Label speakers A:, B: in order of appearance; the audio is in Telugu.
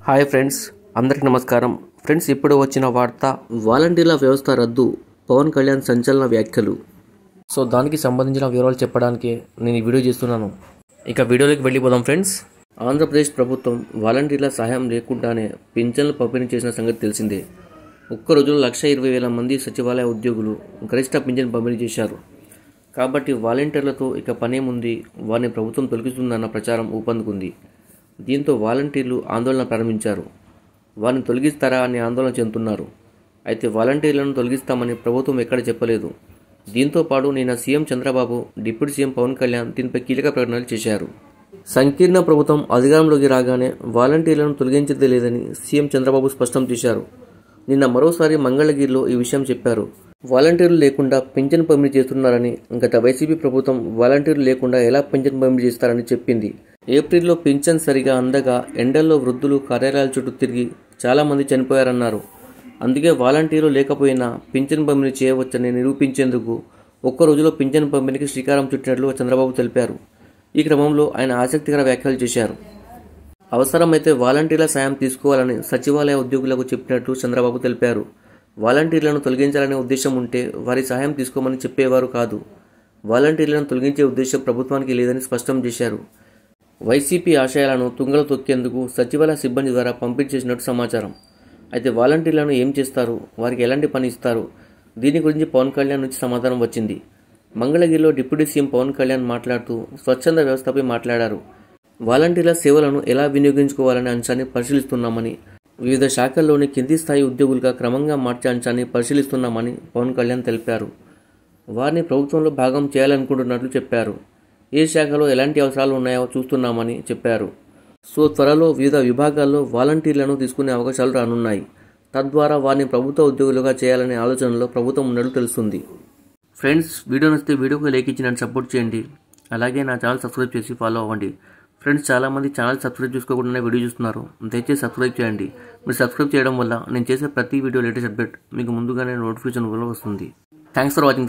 A: హాయ్ ఫ్రెండ్స్, అందరికీ నమస్కారం. ఫ్రెండ్స్, ఇప్పుడు వచ్చిన వార్త వాలంటీర్ల వ్యవస్థ రద్దు, పవన్ కళ్యాణ్ సంచలన వ్యాఖ్యలు. సో దానికి సంబంధించిన వివరాలు చెప్పడానికి నేను ఈ వీడియో చేస్తున్నాను. ఇక వీడియోలోకి వెళ్ళిపోదాం ఫ్రెండ్స్. ఆంధ్రప్రదేశ్ ప్రభుత్వం వాలంటీర్ల సహాయం లేకుండానే పింఛన్లు పంపిణీ చేసిన సంగతి తెలిసిందే. ఒక్క రోజులో 1,20,000 మంది సచివాలయ ఉద్యోగులు గరిష్ట పింఛన్ పంపిణీ చేశారు. కాబట్టి వాలంటీర్లతో ఇక పనేముంది, వారిని ప్రభుత్వం తొలగిస్తుందన్న ప్రచారం ఊపందుకుంది. దీంతో వాలంటీర్లు ఆందోళన ప్రారంభించారు. వారిని తొలగిస్తారా అని ఆందోళన చెందుతున్నారు. అయితే వాలంటీర్లను తొలగిస్తామని ప్రభుత్వం ఎక్కడ చెప్పలేదు. దీంతో పాటు నిన్న CM Chandrababu, deputy CM Pawan Kalyan దీనిపై కీలక ప్రకటనలు చేశారు. సంకీర్ణ ప్రభుత్వం అధికారంలోకి రాగానే వాలంటీర్లను తొలగించేది లేదని సీఎం చంద్రబాబు స్పష్టం చేశారు. నిన్న మరోసారి మంగళగిరిలో ఈ విషయం చెప్పారు. వాలంటీర్లు లేకుండా పింఛన్ పంపిణీ చేస్తున్నారని, గత వైసీపీ ప్రభుత్వం వాలంటీర్లు లేకుండా ఎలా పింఛన్ పంపిణీ చేస్తారని చెప్పింది. ఏప్రిల్లో పింఛన్ సరిగా అందగా ఎండల్లో వృద్ధులు కార్యాలయాల చుట్టూ తిరిగి చాలామంది చనిపోయారన్నారు. అందుకే వాలంటీర్లు లేకపోయినా పింఛన్ పంపిణీ చేయవచ్చని నిరూపించేందుకు ఒక్క రోజులో పింఛన్ పంపిణీకి శ్రీకారం చుట్టినట్లు చంద్రబాబు తెలిపారు. ఈ క్రమంలో ఆయన ఆసక్తికర వ్యాఖ్యలు చేశారు. అవసరమైతే వాలంటీర్ల సాయం తీసుకోవాలని సచివాలయ ఉద్యోగులకు చెప్పినట్లు చంద్రబాబు తెలిపారు. వాలంటీర్లను తొలగించాలనే ఉద్దేశం ఉంటే వారి సహాయం తీసుకోమని చెప్పేవారు కాదు. వాలంటీర్లను తొలగించే ఉద్దేశం ప్రభుత్వానికి లేదని స్పష్టం చేశారు. వైసీపీ ఆశయాలను తుంగలో తొక్కేందుకు సచివాలయ సిబ్బంది ద్వారా పంపిణీ చేసినట్టు సమాచారం. అయితే వాలంటీర్లను ఏం చేస్తారు, వారికి ఎలాంటి పని ఇస్తారు, దీని గురించి పవన్ కళ్యాణ్ నుంచి సమాధానం వచ్చింది. మంగళగిరిలో డిప్యూటీ సీఎం పవన్ కళ్యాణ్ మాట్లాడుతూ స్వచ్ఛంద వ్యవస్థపై మాట్లాడారు. వాలంటీర్ల సేవలను ఎలా వినియోగించుకోవాలనే అంశాన్ని పరిశీలిస్తున్నామని, వివిధ శాఖల్లోని కింది స్థాయి ఉద్యోగులుగా క్రమంగా మార్చే అంశాన్ని పరిశీలిస్తున్నామని పవన్ కళ్యాణ్ తెలిపారు. వారిని ప్రభుత్వంలో భాగం చేయాలనుకుంటున్నట్లు చెప్పారు. ఏ శాఖలో ఎలాంటి అవసరాలు ఉన్నాయో చూస్తున్నామని చెప్పారు. సో త్వరలో వివిధ విభాగాల్లో వాలంటీర్లను తీసుకునే అవకాశాలు రానున్నాయి. తద్వారా వారిని ప్రభుత్వ ఉద్యోగులుగా చేయాలనే ఆలోచనలో ప్రభుత్వం ఉన్నట్లు తెలుస్తుంది. ఫ్రెండ్స్, వీడియో నచ్చితే వీడియోకి లైక్ ఇచ్చి నన్ను సపోర్ట్ చేయండి. అలాగే నా ఛానల్ సబ్స్క్రైబ్ చేసి ఫాలో అవ్వండి. ఫ్రెండ్స్, చాలామంది ఛానల్ సబ్స్క్రైబ్ చేసుకోకుండానే వీడియో చూస్తున్నారు. దయచేసి సబ్స్క్రైబ్ చేయండి. మీరు సబ్స్క్రైబ్ చేయడం వల్ల నేను చేసే ప్రతి వీడియో లేటెస్ట్ అప్డేట్ మీకు ముందుగానే నోటిఫికేషన్ వస్తుంది. Thanks for watching.